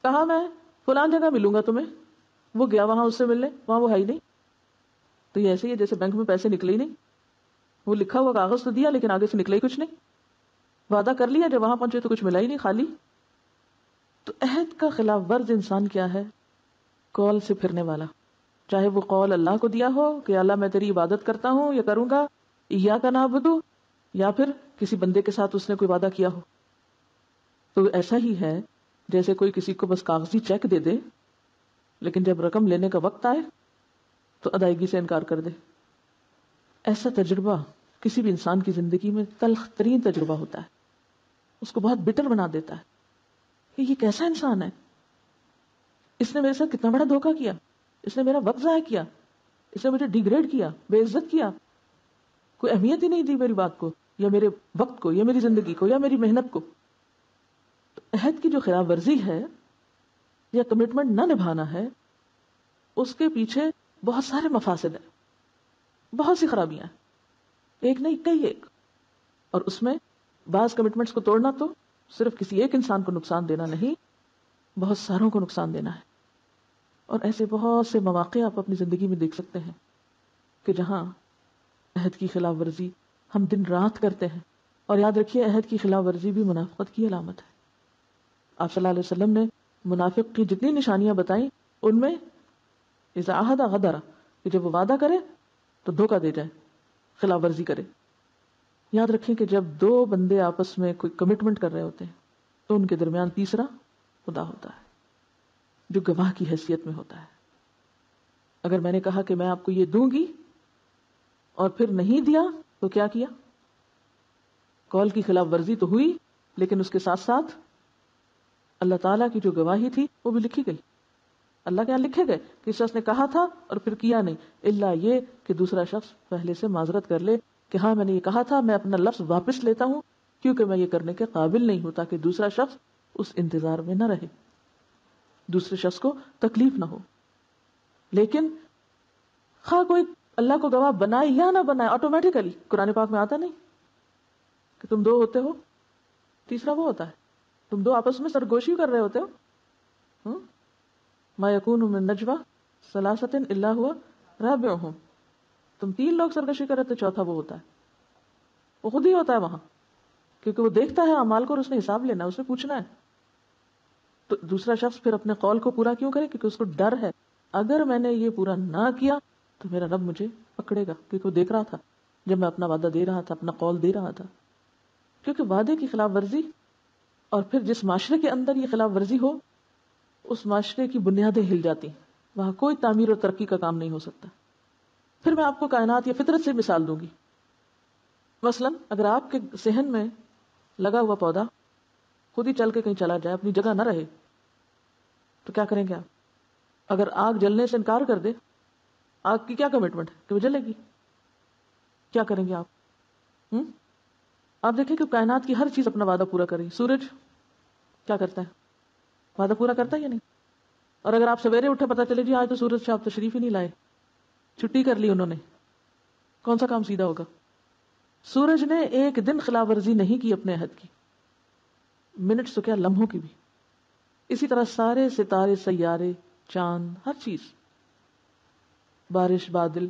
کہا میں فلان جگہ ملوں گا تمہیں. وہ گیا وہاں اس سے ملنے, وہاں وہ ہے ہی نہیں. تو یہ ایسے ہی ہے جیسے بینک میں پیسے نکلے ہی نہیں. وہ لکھا ہوا کاغذ تو دیا لیکن آگے سے نکلے ہی کچھ نہیں. وعدہ کر لیا, جب وہاں پہنچے تو کچھ ملا ہی نہیں, خالی. تو عہد کا خلاف ورز انسان کیا ہے؟ قول سے پھرنے والا. چاہے وہ قول اللہ کو دیا ہو کہ اللہ میں تیری عبادت کرتا ہوں یا کروں گا, ایاک نعبد, یا پھر کسی بندے کے ساتھ اس نے کوئی وعدہ کیا ہو. تو ایسا ہی ہے جیسے کوئی کسی کو بس کاغذی چیک دے دے, لیکن جب رقم لینے کا وقت آئے تو ادائیگی سے انکار کر دے. ایسا تجربہ کسی بھی انسان کی زندگی میں تلخ ترین تجربہ ہوتا ہے. اس کو بہت بٹر بنا دیتا ہے کہ یہ کیسا انسان ہے, اس نے میرے ساتھ کتنا بڑا دھوکا کیا, اس نے میرا وقت ضائع کیا, اس نے مجھے ڈیگریڈ کیا, بے عزت کیا, کوئی اہمیت ہی نہیں دی میری بات کو یا میرے وقت کو یا میری زندگی کو یا میری محنت کو. تو عہد کی جو خلاف ورزی ہے یا کمٹمنٹ نہ نبھانا ہے, اس کے پیچھے بہت سارے مفاسد ہیں, بہت سی خرابیاں ہیں, ایک نہیں کئی ایک. اور اس میں بعض کمٹمنٹس کو توڑنا تو صرف کسی ایک انسان کو نقصان دینا نہیں, بہت ساروں کو نقصان دینا ہے. اور ایسے بہت سے مواقع آپ اپنی زندگی میں دیکھ سکتے ہیں کہ جہاں عہد کی خلاف ورزی ہم دن رات کرتے ہیں. اور یاد رکھیے, عہد کی خلاف ورزی بھی منافقت کی علامت ہے. آپ صلی اللہ علیہ وسلم نے منافق کی جتنی نشانیاں بتائیں ان میں اذا عہد غدر, کہ جب وہ وعدہ کرے تو دھوکہ دے جائے, خلاف ورزی کرے. یاد رکھیں کہ جب دو بندے آپس میں کوئی کمٹمنٹ کر رہے ہوتے ہیں تو ان کے درمیان تیسرا خدا ہوتا ہے جو گواہ کی حیثیت میں ہوتا ہے. اگر میں نے کہا کہ میں آپ کو یہ دوں گی اور پھر نہیں دیا تو کیا کیا؟ قول کی خلاف ورزی تو ہوئی, لیکن اس کے ساتھ ساتھ اللہ تعالیٰ کی جو گواہی تھی وہ بھی لکھی گئی. اللہ کے یہاں لکھے گئے کہ اس شخص نے کہا تھا اور پھر کیا نہیں, الا یہ کہ دوسرا شخص پہلے سے معذرت کر لے کہ ہاں میں نے یہ کہا تھا, میں اپنا لفظ واپس لیتا ہوں کیونکہ میں یہ کرنے کے قابل نہیں ہوں, تاکہ دوسرا شخص اس انتظار میں نہ رہے, دوسرے شخص کو تکلیف نہ ہو. لیکن خواہ کوئی اللہ کو گواہ بنائے یا نہ بنائے, آٹومیٹیکلی قرآن پاک میں آتا نہیں کہ تم دو ہوتے ہو, تیسرا وہ ہوتا ہے. تم دو آپس میں سرگوشی کر رہے ہوتے ہو, ما یکون من نجوی ثلاثۃ الا هو رابعهم, تم تین لوگ سرگوشی کر رہے تو چوتھا وہ ہوتا ہے, وہ خود ہی ہوتا ہے وہاں, کیونکہ وہ دیکھتا ہے اعمال کو اور اس نے حساب لینا ہے, اسے پوچھنا ہے. تو دوسرا شخص پھر اپنے قول کو پورا کیوں کرے؟ کیونکہ اس کو ڈر ہے اگر میں نے یہ پورا نہ کیا تو میرا رب مجھے پکڑے گا, کیونکہ وہ دیکھ رہا تھا جب میں اپنا وعدہ دے رہا تھا, اپنا قول دے رہا تھا. کیونکہ وعدے کی خلاف ورزی اور پھر جس معاشرے کے اندر یہ خلاف ورزی ہو اس معاشرے کی بنیادیں ہل جاتی, وہاں کوئی تعمیر اور ترقی کا کام نہیں ہو سکتا. پھر میں آپ کو کائنات یا فطرت سے مثال دوں گی. مثلا اگر آپ کے صحن میں لگا ہوا پودا خود ہی چل کے کہیں چلا جائے, اپنی جگہ نہ رہے, تو کیا کریں گے آپ؟ اگر آگ جلنے سے انکار کر دے, آگ کی کیا کمٹمنٹ ہے کہ وہ جلے گی, کیا کریں گے آپ؟ آپ دیکھیں کہ کائنات کی ہر چیز اپنا وعدہ پورا کر رہی. سورج کیا کرتا ہے؟ وعدہ پورا کرتا ہے یا نہیں؟ اور اگر آپ سویرے اٹھے پتہ چلے جی آج تو سورج سے آپ تشریف ہی نہیں لائے, چھٹی کر لی انہوں نے, کون سا کام سیدھا ہوگا؟ سورج نے ایک دن خلاف ورزی نہیں کی اپنے عہد کی, منٹس تو کیا لمحوں کی بھی. اسی طرح سارے ستارے, سیارے, چاند, ہر چیز, بارش, بادل.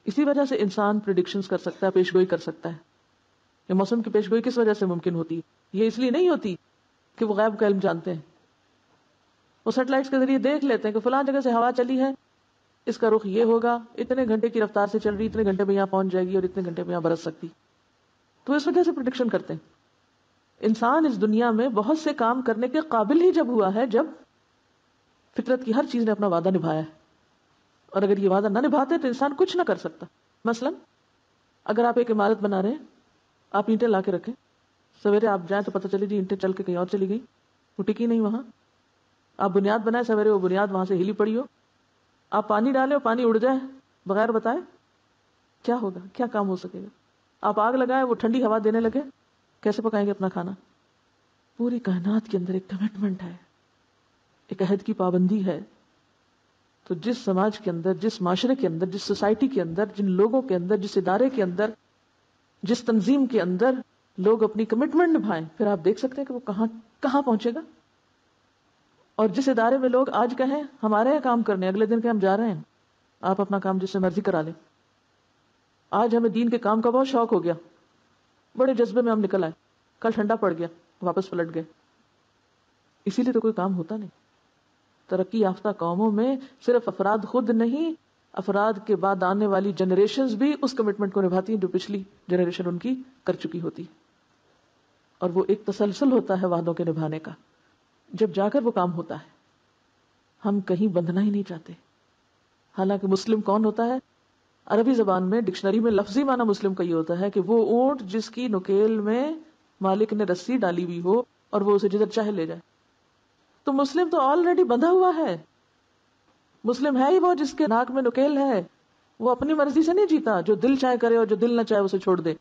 اسی وجہ سے انسان پریڈکشنز کر سکتا ہے, پیش گوئی کر سکتا ہے. کہ موسم کی پیش گوئی کس وجہ سے ممکن ہوتی ہے؟ یہ اس لیے نہیں ہوتی کہ وہ غیب کا علم جانتے ہیں. وہ سیٹلائٹس کے ذریعے دیکھ لیتے ہیں کہ فلاں جگہ سے ہوا چلی ہے, اس کا رخ یہ ہوگا, اتنے گھنٹے کی رفتار سے چل رہی, اتنے گھنٹے میں یہاں پہنچ جائے گی اور اتنے گھنٹے میں یہاں برس سکتی. تو اس وجہ سے پریڈکشن کرتے ہیں. انسان اس دنیا میں بہت سے کام کرنے کے قابل ہی جب ہوا ہے جب فطرت کی ہر چیز نے اپنا وعدہ نبھایا ہے. اور اگر یہ وعدہ نہ نبھاتے تو انسان کچھ نہ کر سکتا. مثلا اگر آپ ایک عمارت بنا رہے ہیں, آپ اینٹیں لا کے رکھیں, سویرے آپ جائیں تو پتہ چلے جی اینٹیں چل کے کہیں اور چلی گئی, وہ ٹکی نہیں وہاں. آپ بنیاد بنائیں, سویرے وہ بنیاد وہاں سے ہلی پڑی ہو. آپ پانی ڈالیں اور پانی اڑ جائے بغیر بتائے, کیا ہوگا؟ کیا کام ہو سکے گا؟ آپ آگ لگائیں, وہ ٹھنڈی ہوا دینے لگے, کیسے پکائیں گے اپنا کھانا؟ پوری کائنات کے اندر ایک کمٹمنٹ ہے, ایک عہد کی پابندی ہے. تو جس سماج کے اندر، جس معاشرے کے اندر، جس سوسائٹی کے اندر، جن لوگوں کے اندر، جس ادارے کے اندر، جس تنظیم کے اندر لوگ اپنی کمٹمنٹ نبھائیں، پھر آپ دیکھ سکتے ہیں کہ وہ کہاں کہاں پہنچے گا. اور جس ادارے میں لوگ آج کہیں ہمارے یہاں کام کرنے، اگلے دن کہ ہم جا رہے ہیں، آپ اپنا کام جس سے مرضی کرا لیں. آج ہمیں دین کے کام کا بہت شوق ہو گیا، بڑے جذبے میں ہم نکل آئے، کل ٹھنڈا پڑ گیا، واپس پلٹ گئے. اسی لیے تو کوئی کام ہوتا نہیں. ترقی یافتہ قوموں میں صرف افراد خود نہیں، افراد کے بعد آنے والی جنریشنز بھی اس کمٹمنٹ کو نبھاتی ہیں جو پچھلی جنریشن ان کی کر چکی ہوتی. اور وہ ایک تسلسل ہوتا ہے وعدوں کے نبھانے کا، جب جا کر وہ کام ہوتا ہے. ہم کہیں بندھنا ہی نہیں چاہتے. حالانکہ مسلم کون ہوتا ہے؟ عربی زبان میں ڈکشنری میں لفظی معنی مسلم کا یہ ہوتا ہے کہ وہ اونٹ جس کی نکیل میں مالک نے رسی ڈالی ہوئی ہو اور وہ اسے جدھر چاہے لے جائے. تو مسلم تو آلریڈی بندھا ہوا ہے. مسلم ہے ہی وہ جس کے ناک میں نکیل ہے. وہ اپنی مرضی سے نہیں جیتا، جو دل چاہے کرے اور جو دل نہ چاہے اسے چھوڑ دے.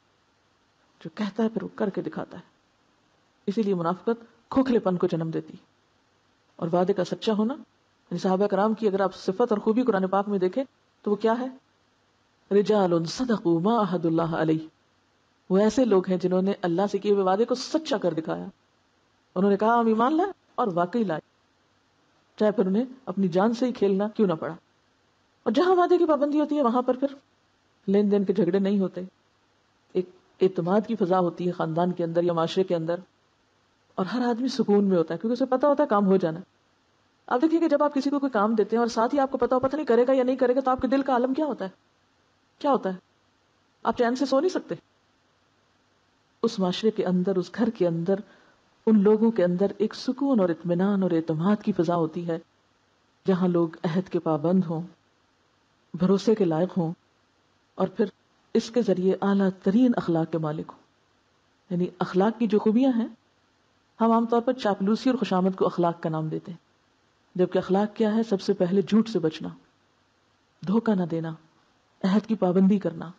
جو کہتا ہے پھر وہ کر کے دکھاتا ہے. اسی لیے منافقت کھوکھلے پن کو جنم دیتی. اور وعدے کا سچا ہونا، صحابہ کرام کی اگر آپ صفت اور خوبی قرآن پاک میں دیکھیں تو وہ کیا ہے؟ رجال صدقوا ما عہد اللہ علیہ. وہ ایسے لوگ ہیں جنہوں نے اللہ سے کیے ہوئے وعدے کو سچا کر دکھایا. انہوں نے کہا ہم ایمان لائے اور واقعی لائے، چاہے پھر انہیں اپنی جان سے ہی کھیلنا کیوں نہ پڑا. اور جہاں وعدے کی پابندی ہوتی ہے وہاں پر پھر لین دین کے جھگڑے نہیں ہوتے. ایک اعتماد کی فضا ہوتی ہے خاندان کے اندر یا معاشرے کے اندر، اور ہر آدمی سکون میں ہوتا ہے کیونکہ اسے پتا ہوتا ہے کام ہو جانا. آپ دیکھیے کہ جب آپ کسی کو کوئی کام دیتے ہیں اور ساتھ ہی آپ کو پتا نہیں کرے گا یا نہیں کرے گا، تو آپ کے دل کا عالم کیا ہوتا ہے؟ کیا ہوتا ہے؟ آپ چین سے سو نہیں سکتے. اس معاشرے کے اندر، اس گھر کے اندر، ان لوگوں کے اندر ایک سکون اور اطمینان اور اعتماد کی فضا ہوتی ہے جہاں لوگ عہد کے پابند ہوں، بھروسے کے لائق ہوں، اور پھر اس کے ذریعے اعلیٰ ترین اخلاق کے مالک ہوں. یعنی اخلاق کی جو خوبیاں ہیں، ہم عام طور پر چاپلوسی اور خوشامد کو اخلاق کا نام دیتے ہیں، جبکہ اخلاق کیا ہے؟ سب سے پہلے جھوٹ سے بچنا، دھوکہ نہ دینا، عہد کی پابندی کرنا.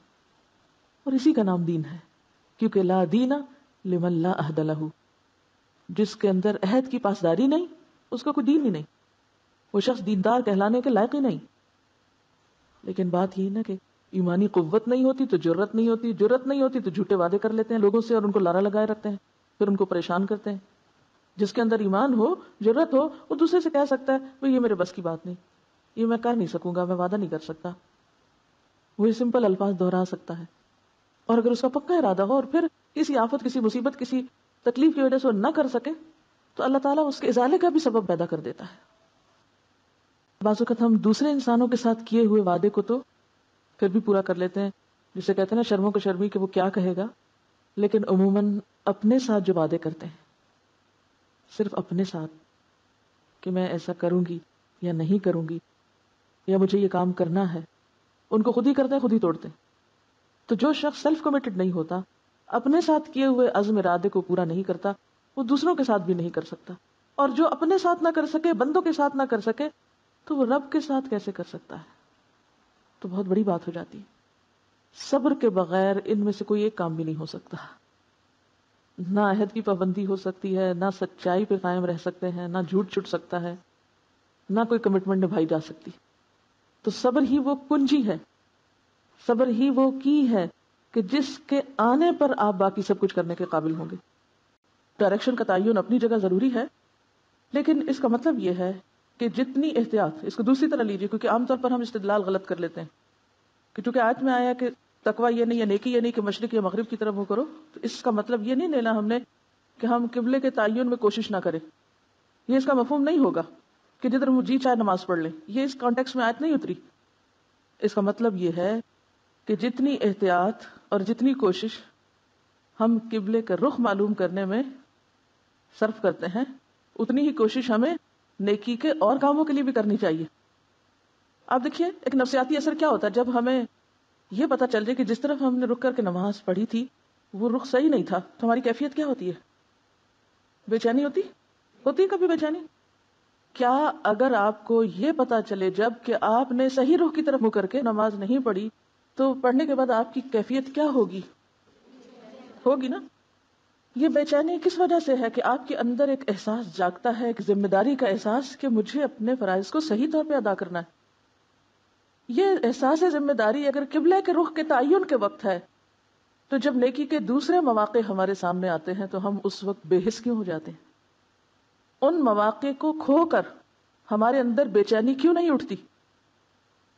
اور اسی کا نام دین ہے، کیونکہ لا دین لمن لا عہد لہ. جس کے اندر عہد کی پاسداری نہیں، اس کا کوئی دین ہی نہیں. وہ شخص دیندار کہلانے کے لائق ہی نہیں. لیکن بات یہ نا کہ ایمانی قوت نہیں ہوتی تو جرت نہیں ہوتی، جرت نہیں ہوتی تو جھوٹے وعدے کر لیتے ہیں لوگوں سے اور ان کو لارا لگائے رکھتے ہیں، پھر ان کو پریشان کرتے ہیں. جس کے اندر ایمان ہو، جرت ہو، وہ دوسرے سے کہہ سکتا ہے وہ یہ میرے بس کی بات نہیں، یہ میں کر نہیں سکوں گا، میں وعدہ نہیں کر سکتا. وہ سمپل الفاظ دہرا سکتا ہے. اور اگر اس کا پکا ارادہ ہو اور پھر کسی آفت، کسی مصیبت، کسی تکلیف کی وجہ سے وہ نہ کر سکے تو اللہ تعالیٰ اس کے ازالے کا بھی سبب پیدا کر دیتا ہے. بعض اوقات ہم دوسرے انسانوں کے ساتھ کیے ہوئے وعدے کو تو پھر بھی پورا کر لیتے ہیں، جسے کہتے ہیں نا شرموں کو شرمی کہ وہ کیا کہے گا. لیکن عموماً اپنے ساتھ جو وعدے کرتے ہیں، صرف اپنے ساتھ، کہ میں ایسا کروں گی یا نہیں کروں گی یا مجھے یہ کام کرنا ہے، ان کو خود ہی کرتے ہیں، خود ہی توڑتے ہیں. تو جو شخص سیلف کمیٹڈ نہیں ہوتا، اپنے ساتھ کیے ہوئے عزم ارادے کو پورا نہیں کرتا، وہ دوسروں کے ساتھ بھی نہیں کر سکتا. اور جو اپنے ساتھ نہ کر سکے، بندوں کے ساتھ نہ کر سکے، تو وہ رب کے ساتھ کیسے کر سکتا ہے؟ تو بہت بڑی بات ہو جاتی ہے. صبر کے بغیر ان میں سے کوئی ایک کام بھی نہیں ہو سکتا. نہ عہد کی پابندی ہو سکتی ہے، نہ سچائی پہ قائم رہ سکتے ہیں، نہ جھوٹ چھٹ سکتا ہے، نہ کوئی کمٹمنٹ نبھائی جا سکتی. تو صبر ہی وہ کنجی ہے، صبر ہی وہ کی ہے کہ جس کے آنے پر آپ باقی سب کچھ کرنے کے قابل ہوں گے. ڈائریکشن کا تعین اپنی جگہ ضروری ہے، لیکن اس کا مطلب یہ ہے کہ جتنی احتیاط، اس کو دوسری طرح لیجیے، کیونکہ عام طور پر ہم استدلال غلط کر لیتے ہیں کہ چونکہ آیت میں آیا کہ تقوی یہ نہیں یا نیکی یہ نہیں کہ مشرق یا مغرب کی طرف وہ کرو، تو اس کا مطلب یہ نہیں لینا ہم نے کہ ہم قبلے کے تعین میں کوشش نہ کریں. یہ اس کا مفہوم نہیں ہوگا کہ جدھر وہ جی چاہے نماز پڑھ لیں. یہ اس کانٹیکس میں آیت نہیں اتری. اس کا مطلب یہ ہے کہ جتنی احتیاط اور جتنی کوشش ہم قبلے کا رخ معلوم کرنے میں صرف کرتے ہیں، اتنی ہی کوشش ہمیں نیکی کے اور کاموں کے لیے بھی کرنی چاہیے. آپ دیکھیے ایک نفسیاتی اثر کیا ہوتا ہے جب ہمیں یہ پتا چل جائے کہ جس طرف ہم نے رک کر کے نماز پڑھی تھی وہ رخ صحیح نہیں تھا، تو ہماری کیفیت کیا ہوتی ہے؟ بے چینی ہوتی کبھی بے چینی؟ کیا اگر آپ کو یہ پتا چلے جب کہ آپ نے صحیح رخ کی طرف منہ کر کے نماز نہیں پڑھی تو پڑھنے کے بعد آپ کی کیفیت کیا ہوگی نا؟ یہ بے چینی کس وجہ سے ہے کہ آپ کے اندر ایک احساس جاگتا ہے، ایک ذمہ داری کا احساس کہ مجھے اپنے فرائض کو صحیح طور پہ ادا کرنا ہے. یہ احساس ذمہ داری اگر قبلہ کے رخ کے تعین کے وقت ہے تو جب نیکی کے دوسرے مواقع ہمارے سامنے آتے ہیں تو ہم اس وقت بے حس کیوں ہو جاتے ہیں؟ ان مواقع کو کھو کر ہمارے اندر بے چینی کیوں نہیں اٹھتی؟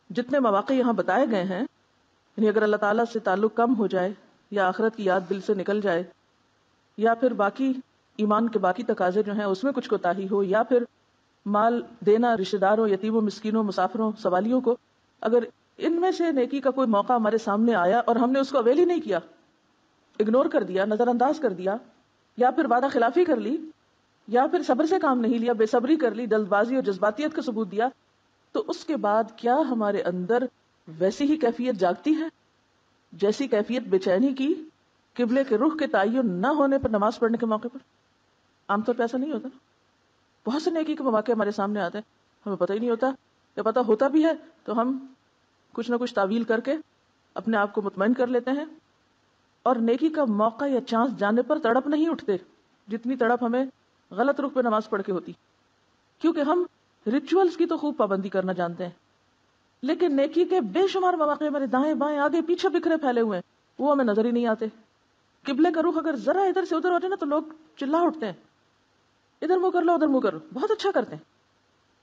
جتنے مواقع یہاں بتائے گئے ہیں، یعنی اگر اللہ تعالیٰ سے تعلق کم ہو جائے یا آخرت کی یاد دل سے نکل جائے یا پھر باقی ایمان کے باقی تقاضے جو ہیں اس میں کچھ کوتاہی ہو یا پھر مال دینا رشتہ داروں، یتیموں، مسکینوں، مسافروں، سوالیوں کو، اگر ان میں سے نیکی کا کوئی موقع ہمارے سامنے آیا اور ہم نے اس کو اویل ہی نہیں کیا، اگنور کر دیا، نظر انداز کر دیا، یا پھر وعدہ خلافی کر لی، یا پھر صبر سے کام نہیں لیا، بے صبری کر لی، جلد بازی اور جذباتیت کا ثبوت دیا، تو اس کے بعد کیا ہمارے اندر ویسی ہی کیفیت جاگتی ہے جیسی کیفیت بے چینی کی قبلے کے رخ کے تعین نہ ہونے پر نماز پڑھنے کے موقع پر؟ عام طور پہ ایسا نہیں ہوتا نا. بہت سے نیکی کے مواقع ہمارے سامنے آتے ہیں، ہمیں پتہ ہی نہیں ہوتا، یا پتہ ہوتا بھی ہے تو ہم کچھ نہ کچھ تعویل کر کے اپنے آپ کو مطمئن کر لیتے ہیں، اور نیکی کا موقع یا چانس جانے پر تڑپ نہیں اٹھتے جتنی تڑپ ہمیں غلط رخ پہ نماز پڑھ کے ہوتی، کیونکہ ہم ریچولز کی تو خوب پابندی کرنا جانتے ہیں، لیکن نیکی کے بے شمار مواقع ہمارے دائیں بائیں آگے پیچھے بکھرے پھیلے ہوئے ہیں، وہ ہمیں نظر ہی نہیں آتے. قبلے کا رخ اگر ذرا ادھر سے ادھر ہو جائے نا تو لوگ چلا اٹھتے ہیں، ادھر منہ کر لو ادھر منہ کر لو. بہت اچھا کرتے ہیں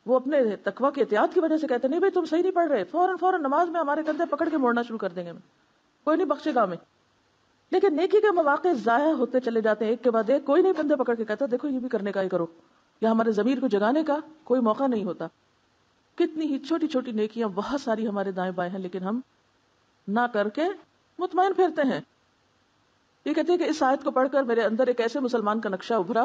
وہ، اپنے تقویٰ کی احتیاط کی وجہ سے کہتے ہیں نہیں بھائی تم صحیح نہیں پڑھ رہے، فوراً نماز میں ہمارے کندھے پکڑ کے موڑنا شروع کر دیں گے، کوئی نہیں بخشے گا ہمیں. لیکن نیکی کے مواقع ضائع ہوتے چلے جاتے ہیں ایک کے بعد ایک، کوئی نہیں کندھے پکڑ کے کہتا دیکھو یہ بھی کرنے کا ہی کرو، یا ہمارے ضمیر کو جگانے کا کوئی موقع نہیں ہوتا. کتنی ہی چھوٹی چھوٹی نیکیاں بہت ساری ہمارے دائیں بائیں ہیں، لیکن ہم نہ کر کے مطمئن پھرتے ہیں. یہ کہتے ہیں کہ اس آیت کو پڑھ کر میرے اندر ایک ایسے مسلمان کا نقشہ ابھرا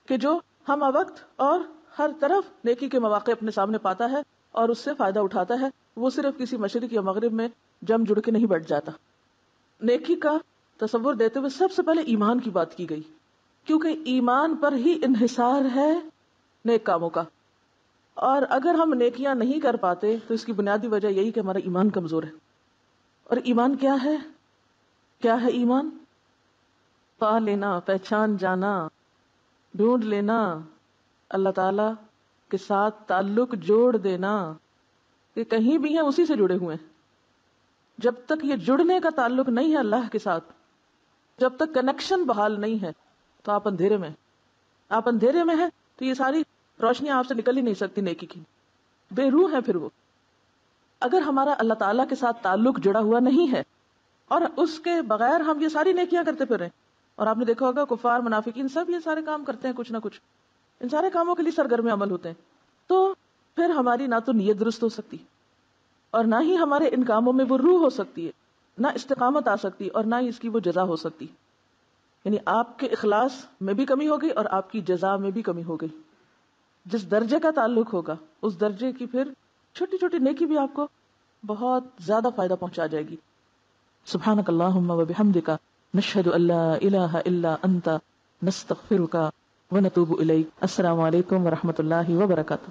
کہ جو ہم وقت اور ہر طرف نیکی کے مواقع اپنے سامنے پاتا ہے اور اس سے فائدہ اٹھاتا ہے. وہ صرف کسی مشرق یا مغرب میں جم جڑ کے نہیں بٹ جاتا. نیکی کا تصور دیتے ہوئے سب سے پہلے ایمان کی بات کی گئی، کیونکہ ایمان پر ہی انحصار ہے نیک کاموں کا. اور اگر ہم نیکیاں نہیں کر پاتے تو اس کی بنیادی وجہ یہی کہ ہمارا ایمان کمزور ہے. اور ایمان کیا ہے؟ کیا ہے ایمان؟ پا لینا، پہچان جانا، ڈھونڈ لینا، اللہ تعالی کے ساتھ تعلق جوڑ دینا کہ کہیں بھی ہیں اسی سے جڑے ہوئے ہیں. جب تک یہ جڑنے کا تعلق نہیں ہے اللہ کے ساتھ، جب تک کنیکشن بحال نہیں ہے تو آپ اندھیرے میں. آپ اندھیرے میں ہیں تو یہ ساری روشنی آپ سے نکل ہی نہیں سکتی نیکی کی، بے روح ہے پھر وہ. اگر ہمارا اللہ تعالیٰ کے ساتھ تعلق جڑا ہوا نہیں ہے اور اس کے بغیر ہم یہ ساری نیکیاں کرتے پھر رہے ہیں، اور آپ نے دیکھا ہوگا کفار منافقین سب یہ سارے کام کرتے ہیں، کچھ نہ کچھ ان سارے کاموں کے لیے سرگرم عمل ہوتے ہیں، تو پھر ہماری نہ تو نیت درست ہو سکتی اور نہ ہی ہمارے ان کاموں میں وہ روح ہو سکتی ہے، نہ استقامت آ سکتی اور نہ ہی اس کی وہ جزا ہو سکتی. یعنی آپ کے اخلاص میں بھی کمی ہو گئی اور آپ کی جزا میں بھی کمی ہو گئی. جس درجے کا تعلق ہوگا اس درجے کی پھر چھوٹی چھوٹی نیکی بھی آپ کو بہت زیادہ فائدہ پہنچا جائے گی. سبحانک اللہم و بحمدک، نشہد ان لا الہ الا انت، نستغفرک و نتوب الیک. السلام علیکم و رحمۃ اللہ وبرکاتہ.